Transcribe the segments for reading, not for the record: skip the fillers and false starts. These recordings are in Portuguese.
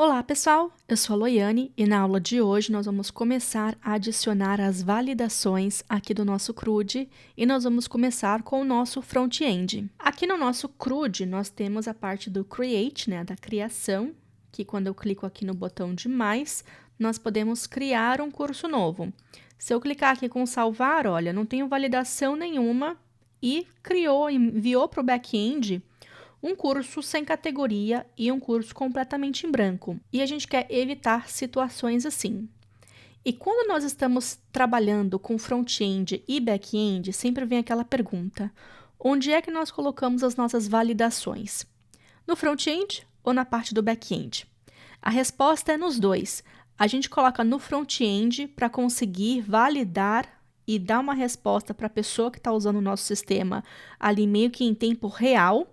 Olá, pessoal! Eu sou a Loiane e na aula de hoje nós vamos começar a adicionar as validações aqui do nosso CRUD e nós vamos começar com o nosso front-end. Aqui no nosso CRUD nós temos a parte do Create, da criação, que quando eu clico aqui no botão de mais, nós podemos criar um curso novo. Se eu clicar aqui com salvar, olha, não tenho validação nenhuma e enviou para o back-end um curso sem categoria e um curso completamente em branco. E a gente quer evitar situações assim. E quando nós estamos trabalhando com front-end e back-end, sempre vem aquela pergunta: onde é que nós colocamos as nossas validações? No front-end ou na parte do back-end? A resposta é nos dois. A gente coloca no front-end para conseguir validar e dar uma resposta para a pessoa que está usando o nosso sistema ali meio que em tempo real.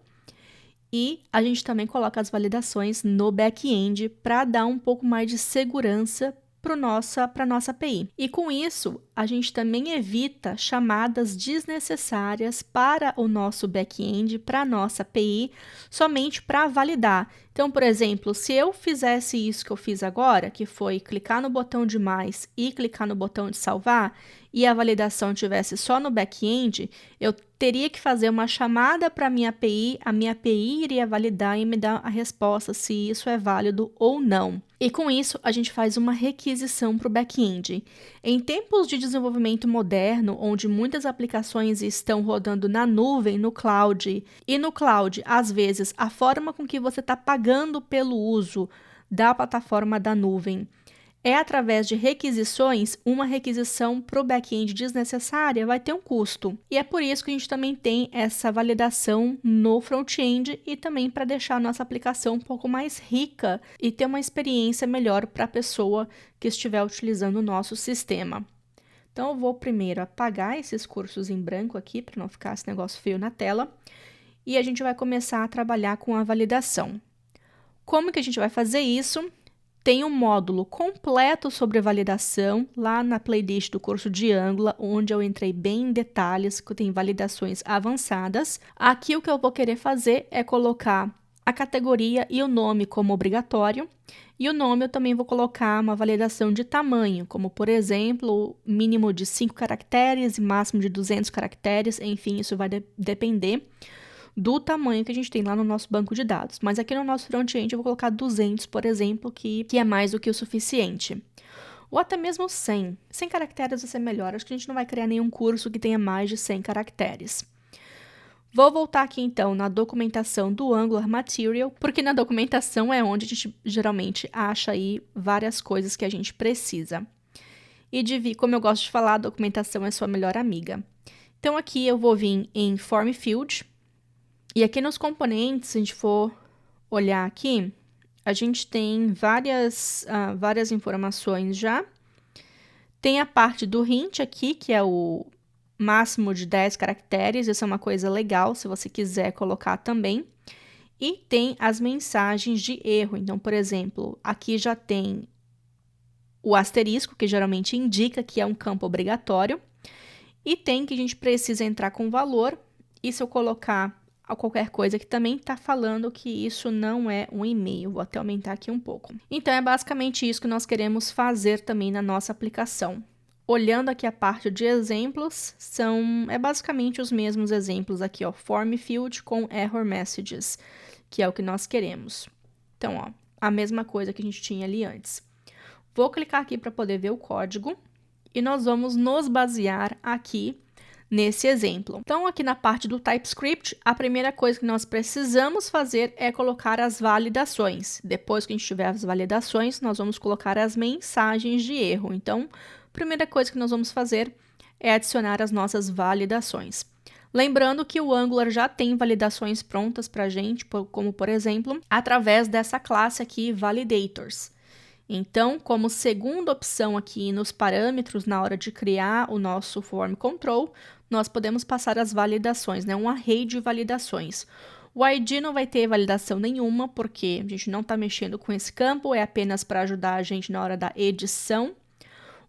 E a gente também coloca as validações no back-end para dar um pouco mais de segurança para a nossa API. E com isso, a gente também evita chamadas desnecessárias para o nosso back-end, para a nossa API, somente para validar. Então, por exemplo, se eu fizesse isso que eu fiz agora, que foi clicar no botão de mais e clicar no botão de salvar, e a validação tivesse só no back-end, eu teria que fazer uma chamada para a minha API iria validar e me dar a resposta se isso é válido ou não. E com isso, a gente faz uma requisição para o back-end. Em tempos de desenvolvimento moderno, onde muitas aplicações estão rodando na nuvem, no cloud, e no cloud, às vezes, a forma com que você está pagando pelo uso da plataforma da nuvem é através de requisições, uma requisição para o back-end desnecessária vai ter um custo. E é por isso que a gente também tem essa validação no front-end e também para deixar a nossa aplicação um pouco mais rica e ter uma experiência melhor para a pessoa que estiver utilizando o nosso sistema. Então, eu vou primeiro apagar esses cursos em branco aqui, para não ficar esse negócio feio na tela. E a gente vai começar a trabalhar com a validação. Como que a gente vai fazer isso? Tem um módulo completo sobre validação lá na playlist do curso de Angular, onde eu entrei bem em detalhes, que tem validações avançadas. Aqui o que eu vou querer fazer é colocar a categoria e o nome como obrigatório. E o nome eu também vou colocar uma validação de tamanho, como por exemplo, mínimo de 5 caracteres e máximo de 200 caracteres, enfim, isso vai depender do tamanho que a gente tem lá no nosso banco de dados. Mas aqui no nosso front-end eu vou colocar 200, por exemplo, que é mais do que o suficiente. Ou até mesmo 100. 100 caracteres vai ser melhor. Acho que a gente não vai criar nenhum curso que tenha mais de 100 caracteres. Vou voltar aqui então na documentação do Angular Material, porque na documentação é onde a gente geralmente acha aí várias coisas que a gente precisa. E como eu gosto de falar, a documentação é sua melhor amiga. Então aqui eu vou vir em Form Field. E aqui nos componentes, se a gente for olhar aqui, a gente tem várias informações já. Tem a parte do hint aqui, que é o máximo de 10 caracteres. Isso é uma coisa legal, se você quiser colocar também. E tem as mensagens de erro. Então, por exemplo, aqui já tem o asterisco, que geralmente indica que é um campo obrigatório. E tem que a gente precisa entrar com valor. E se eu colocar a qualquer coisa que também está falando que isso não é um e-mail. Vou até aumentar aqui um pouco. Então, é basicamente isso que nós queremos fazer também na nossa aplicação. Olhando aqui a parte de exemplos, é basicamente os mesmos exemplos aqui, ó, Form Field com Error Messages, que é o que nós queremos. Então, ó, a mesma coisa que a gente tinha ali antes. Vou clicar aqui para poder ver o código e nós vamos nos basear aqui nesse exemplo. Então, aqui na parte do TypeScript, a primeira coisa que nós precisamos fazer é colocar as validações. Depois que a gente tiver as validações, nós vamos colocar as mensagens de erro. Então, a primeira coisa que nós vamos fazer é adicionar as nossas validações. Lembrando que o Angular já tem validações prontas para a gente, como por exemplo, através dessa classe aqui, Validators. Então, como segunda opção aqui nos parâmetros, na hora de criar o nosso form control, nós podemos passar as validações, um array de validações. O ID não vai ter validação nenhuma, porque a gente não está mexendo com esse campo, é apenas para ajudar a gente na hora da edição.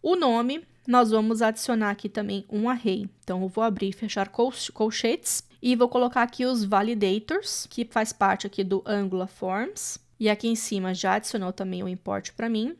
O nome, nós vamos adicionar aqui também um array. Então, eu vou abrir e fechar colchetes e vou colocar aqui os validators, que faz parte aqui do Angular Forms. E aqui em cima já adicionou também o import para mim.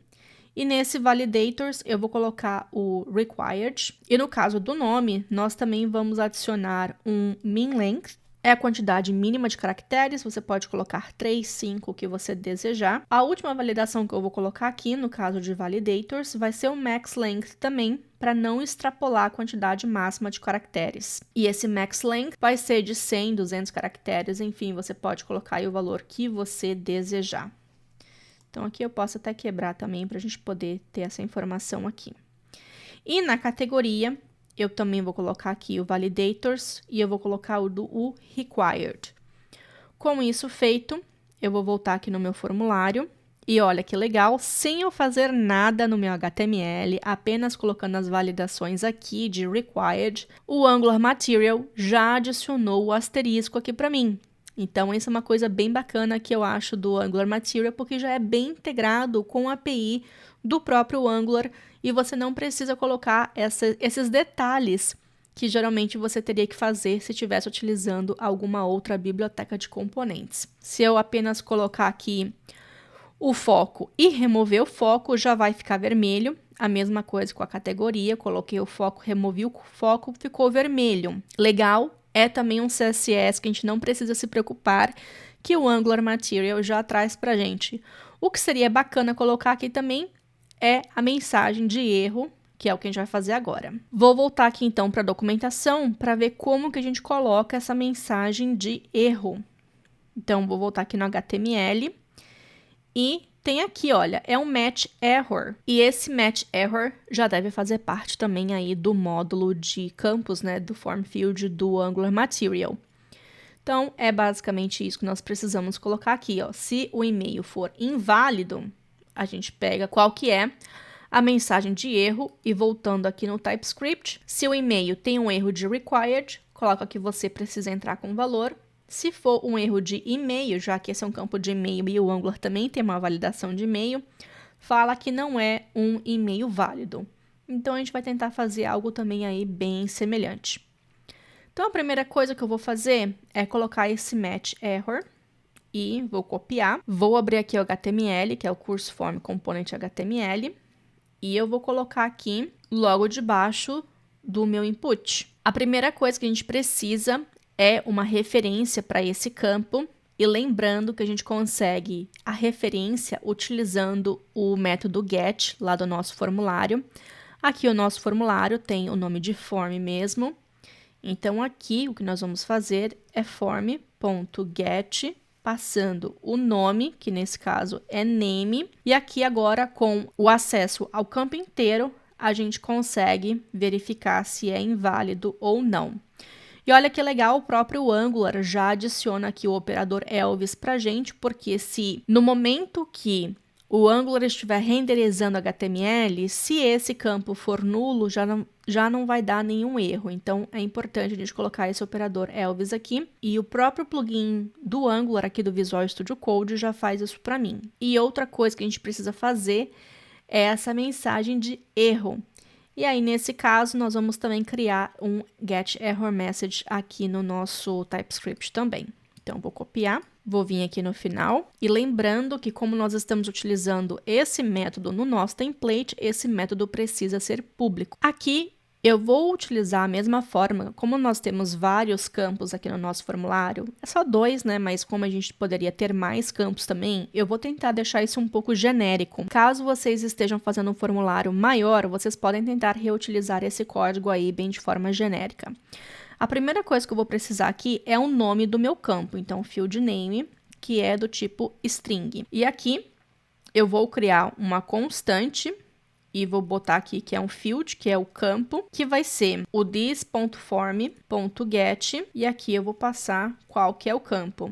E nesse validators eu vou colocar o required. E no caso do nome, nós também vamos adicionar um min length. É a quantidade mínima de caracteres, você pode colocar 3, 5, o que você desejar. A última validação que eu vou colocar aqui, no caso de validators, vai ser o max length também, para não extrapolar a quantidade máxima de caracteres. E esse max length vai ser de 100, 200 caracteres, enfim, você pode colocar aí o valor que você desejar. Então, aqui eu posso até quebrar também para a gente poder ter essa informação aqui. E na categoria, eu também vou colocar aqui o validators e eu vou colocar o required. Com isso feito, eu vou voltar aqui no meu formulário e olha que legal, sem eu fazer nada no meu HTML, apenas colocando as validações aqui de required, o Angular Material já adicionou o asterisco aqui para mim. Então, essa é uma coisa bem bacana que eu acho do Angular Material, porque já é bem integrado com a API do próprio Angular e você não precisa colocar esses detalhes que geralmente você teria que fazer se estivesse utilizando alguma outra biblioteca de componentes. Se eu apenas colocar aqui o foco e remover o foco, já vai ficar vermelho. A mesma coisa com a categoria, coloquei o foco, removi o foco, ficou vermelho. Legal, é também um CSS que a gente não precisa se preocupar, que o Angular Material já traz pra gente. O que seria bacana colocar aqui também é a mensagem de erro, que é o que a gente vai fazer agora. Vou voltar aqui então para a documentação para ver como que a gente coloca essa mensagem de erro. Então, vou voltar aqui no HTML e tem aqui, olha, é um match error. E esse match error já deve fazer parte também aí do módulo de campos, né, do form field do Angular Material. Então, é basicamente isso que nós precisamos colocar aqui, ó. Se o e-mail for inválido, a gente pega qual que é a mensagem de erro e voltando aqui no TypeScript, se o e-mail tem um erro de required, coloca que você precisa entrar com valor. Se for um erro de e-mail, já que esse é um campo de e-mail e o Angular também tem uma validação de e-mail, fala que não é um e-mail válido. Então, a gente vai tentar fazer algo também aí bem semelhante. Então, a primeira coisa que eu vou fazer é colocar esse match error e vou copiar. Vou abrir aqui o HTML, que é o Course Form Component HTML, e eu vou colocar aqui logo debaixo do meu input. A primeira coisa que a gente precisa é uma referência para esse campo, e lembrando que a gente consegue a referência utilizando o método get lá do nosso formulário. Aqui o nosso formulário tem o nome de form mesmo, então aqui o que nós vamos fazer é form.get, passando o nome, que nesse caso é name, e aqui agora com o acesso ao campo inteiro, a gente consegue verificar se é inválido ou não. E olha que legal, o próprio Angular já adiciona aqui o operador else para a gente, porque se no momento que o Angular estiver renderizando HTML, se esse campo for nulo, já não vai dar nenhum erro. Então, é importante a gente colocar esse operador else aqui. E o próprio plugin do Angular aqui do Visual Studio Code já faz isso para mim. E outra coisa que a gente precisa fazer é essa mensagem de erro. E aí, nesse caso, nós vamos também criar um getErrorMessage aqui no nosso TypeScript também. Então, vou copiar, vou vir aqui no final. E lembrando que como nós estamos utilizando esse método no nosso template, esse método precisa ser público. Aqui, eu vou utilizar a mesma forma, como nós temos vários campos aqui no nosso formulário, é só 2, né? Mas como a gente poderia ter mais campos também, eu vou tentar deixar isso um pouco genérico. Caso vocês estejam fazendo um formulário maior, vocês podem tentar reutilizar esse código aí bem de forma genérica. A primeira coisa que eu vou precisar aqui é o nome do meu campo, então field name, que é do tipo string. E aqui eu vou criar uma constante e vou botar aqui que é um field, que é o campo, que vai ser o this.form.get, e aqui eu vou passar qual que é o campo.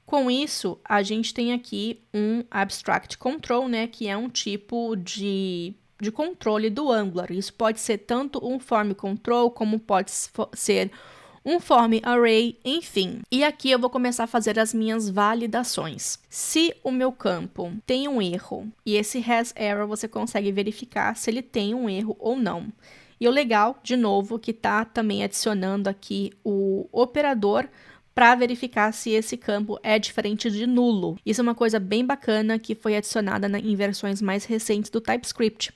Com isso, a gente tem aqui um abstract control, né, que é um tipo de controle do Angular. Isso pode ser tanto um form control, como pode ser um form array, enfim. E aqui eu vou começar a fazer as minhas validações. Se o meu campo tem um erro, e esse has error você consegue verificar se ele tem um erro ou não. E o legal, de novo, que tá também adicionando aqui o operador para verificar se esse campo é diferente de nulo. Isso é uma coisa bem bacana que foi adicionada em versões mais recentes do TypeScript.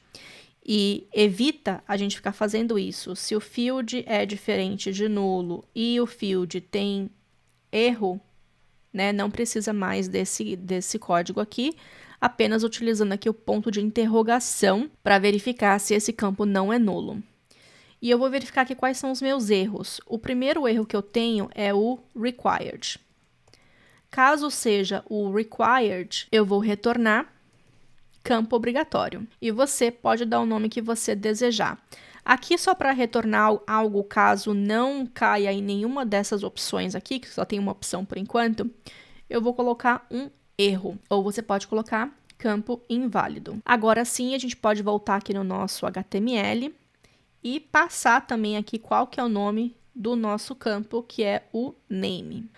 E evita a gente ficar fazendo isso. Se o field é diferente de nulo e o field tem erro, né, não precisa mais desse código aqui, apenas utilizando aqui o ponto de interrogação para verificar se esse campo não é nulo. E eu vou verificar aqui quais são os meus erros. O primeiro erro que eu tenho é o required. Caso seja o required, eu vou retornar campo obrigatório. E você pode dar o nome que você desejar. Aqui, só para retornar algo caso não caia em nenhuma dessas opções aqui, que só tem uma opção por enquanto, eu vou colocar um erro. Ou você pode colocar campo inválido. Agora sim, a gente pode voltar aqui no nosso HTML e passar também aqui qual que é o nome do nosso campo, que é o name.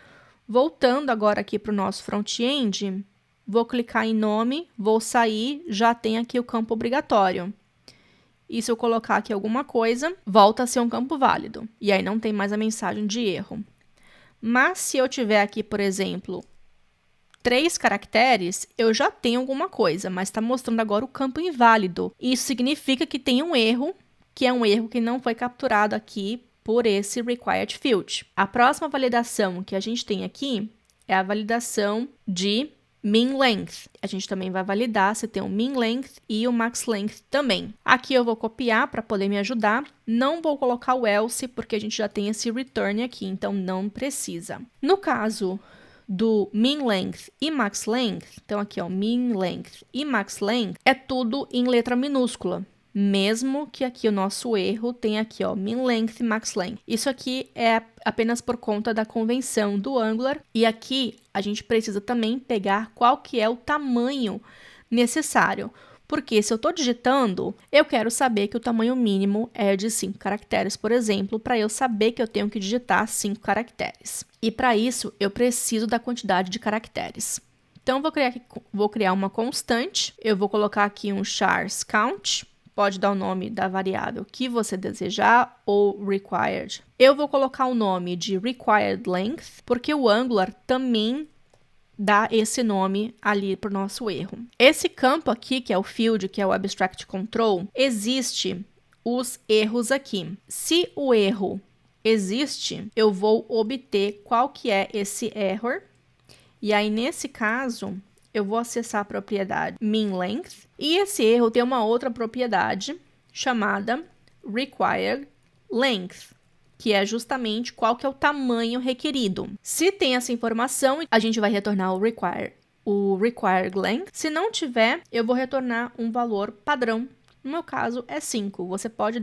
Voltando agora aqui para o nosso front-end, vou clicar em nome, vou sair, já tem aqui o campo obrigatório. E se eu colocar aqui alguma coisa, volta a ser um campo válido. E aí não tem mais a mensagem de erro. Mas se eu tiver aqui, por exemplo, 3 caracteres, eu já tenho alguma coisa, mas está mostrando agora o campo inválido. Isso significa que tem um erro, que é um erro que não foi capturado aqui por esse required field. A próxima validação que a gente tem aqui é a validação de min length. A gente também vai validar se tem o min length e o max length também. Aqui eu vou copiar para poder me ajudar. Não vou colocar o else, porque a gente já tem esse return aqui, então não precisa. No caso do min length e max length, então aqui ó, min length e max length, é tudo em letra minúscula. Mesmo que aqui o nosso erro tenha aqui, ó, min length e max length. Isso aqui é apenas por conta da convenção do Angular. E aqui a gente precisa também pegar qual que é o tamanho necessário. Porque se eu estou digitando, eu quero saber que o tamanho mínimo é de 5 caracteres, por exemplo, para eu saber que eu tenho que digitar 5 caracteres. E para isso, eu preciso da quantidade de caracteres. Então, vou criar uma constante. Eu vou colocar aqui um chars count. Pode dar o nome da variável que você desejar ou required. Eu vou colocar o nome de required length, porque o Angular também dá esse nome ali para o nosso erro. Esse campo aqui, que é o field, que é o abstract control, existe os erros aqui. Se o erro existe, eu vou obter qual que é esse error. E aí, nesse caso, eu vou acessar a propriedade min length, e esse erro tem uma outra propriedade chamada required length, que é justamente qual que é o tamanho requerido. Se tem essa informação, a gente vai retornar o required length. Se não tiver, eu vou retornar um valor padrão. No meu caso, é 5. Você pode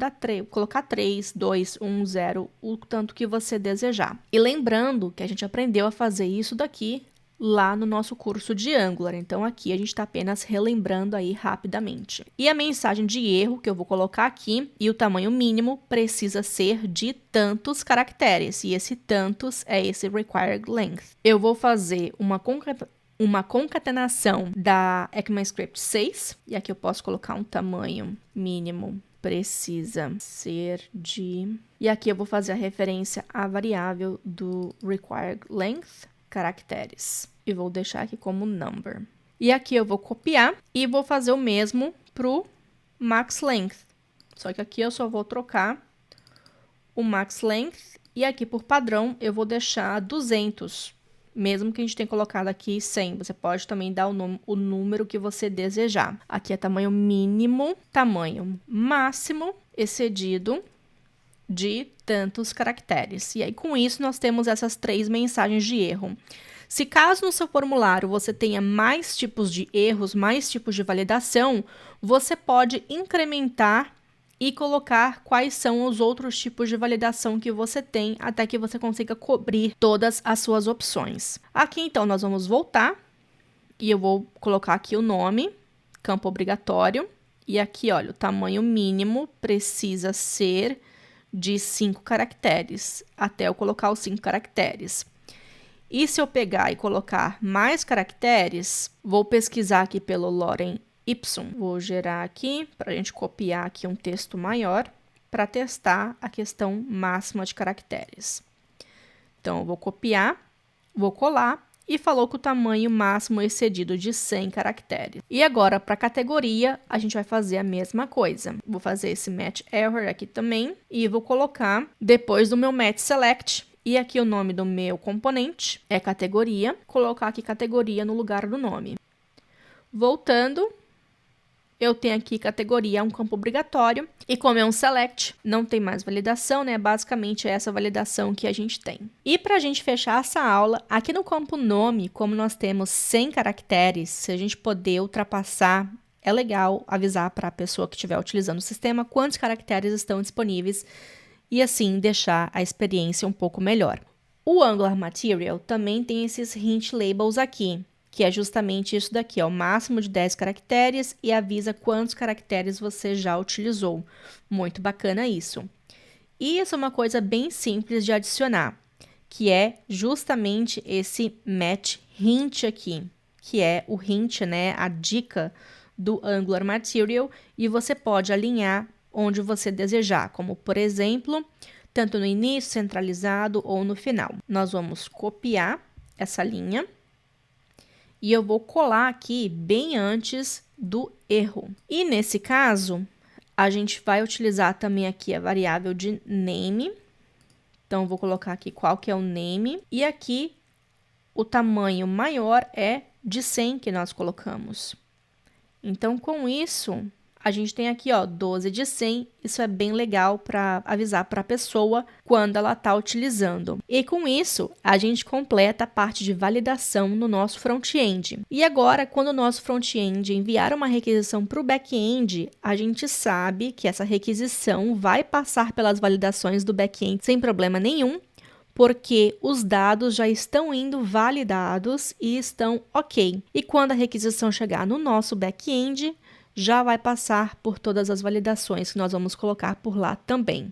colocar 3, 2, 1, 0, o tanto que você desejar. E lembrando que a gente aprendeu a fazer isso daqui lá no nosso curso de Angular. Então, aqui a gente está apenas relembrando aí rapidamente. E a mensagem de erro que eu vou colocar aqui, e o tamanho mínimo precisa ser de tantos caracteres. E esse tantos é esse required length. Eu vou fazer uma concatenação da ECMAScript 6. E aqui eu posso colocar um tamanho mínimo. Precisa ser de... E aqui eu vou fazer a referência à variável do required length, caracteres. E vou deixar aqui como number. E aqui eu vou copiar e vou fazer o mesmo para o max length. Só que aqui eu só vou trocar o max length e aqui por padrão eu vou deixar 200. Mesmo que a gente tenha colocado aqui 100, você pode também dar o número que você desejar. Aqui é tamanho mínimo, tamanho máximo excedido de tantos caracteres. E aí, com isso, nós temos essas 3 mensagens de erro. Se caso no seu formulário você tenha mais tipos de erros, mais tipos de validação, você pode incrementar e colocar quais são os outros tipos de validação que você tem, até que você consiga cobrir todas as suas opções. Aqui, então, nós vamos voltar e eu vou colocar aqui o nome, campo obrigatório, e aqui, olha, o tamanho mínimo precisa ser de 5 caracteres, até eu colocar os 5 caracteres. E se eu pegar e colocar mais caracteres, vou pesquisar aqui pelo lorem ipsum. Vou gerar aqui, para a gente copiar aqui um texto maior, para testar a questão máxima de caracteres. Então, eu vou copiar, vou colar e falou que o tamanho máximo excedido de 100 caracteres. E agora, para a categoria, a gente vai fazer a mesma coisa. Vou fazer esse match error aqui também e vou colocar depois do meu match select. E aqui o nome do meu componente é categoria. Colocar aqui categoria no lugar do nome. Voltando, eu tenho aqui categoria, um campo obrigatório. E como é um select, não tem mais validação, né? Basicamente é essa validação que a gente tem. E para a gente fechar essa aula, aqui no campo nome, como nós temos 100 caracteres, se a gente poder ultrapassar, é legal avisar para a pessoa que estiver utilizando o sistema quantos caracteres estão disponíveis e assim deixar a experiência um pouco melhor. O Angular Material também tem esses hint labels aqui, que é justamente isso daqui, ó, o máximo de 10 caracteres e avisa quantos caracteres você já utilizou. Muito bacana isso. E isso é uma coisa bem simples de adicionar, que é justamente esse match hint aqui, que é o hint, né, a dica do Angular Material, e você pode alinhar onde você desejar, como por exemplo, tanto no início, centralizado ou no final. Nós vamos copiar essa linha e eu vou colar aqui bem antes do erro. E nesse caso, a gente vai utilizar também aqui a variável de name. Então, eu vou colocar aqui qual que é o name. E aqui, o tamanho maior é de 100 que nós colocamos. Então, com isso, a gente tem aqui, ó, 12 de 100. Isso é bem legal para avisar para a pessoa quando ela está utilizando. E com isso, a gente completa a parte de validação no nosso front-end. E agora, quando o nosso front-end enviar uma requisição para o back-end, a gente sabe que essa requisição vai passar pelas validações do back-end sem problema nenhum, porque os dados já estão indo validados e estão ok. E quando a requisição chegar no nosso back-end, já vai passar por todas as validações que nós vamos colocar por lá também.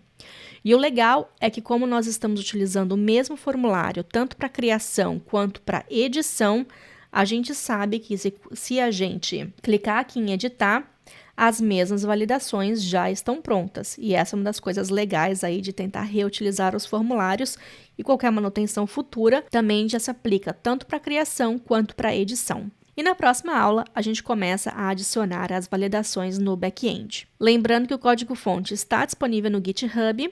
E o legal é que como nós estamos utilizando o mesmo formulário, tanto para criação quanto para edição, a gente sabe que se a gente clicar aqui em editar, as mesmas validações já estão prontas. E essa é uma das coisas legais aí de tentar reutilizar os formulários, e qualquer manutenção futura também já se aplica tanto para criação quanto para edição. E na próxima aula, a gente começa a adicionar as validações no back-end. Lembrando que o código-fonte está disponível no GitHub.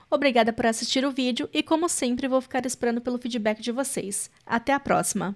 Obrigada por assistir o vídeo e, como sempre, vou ficar esperando pelo feedback de vocês. Até a próxima!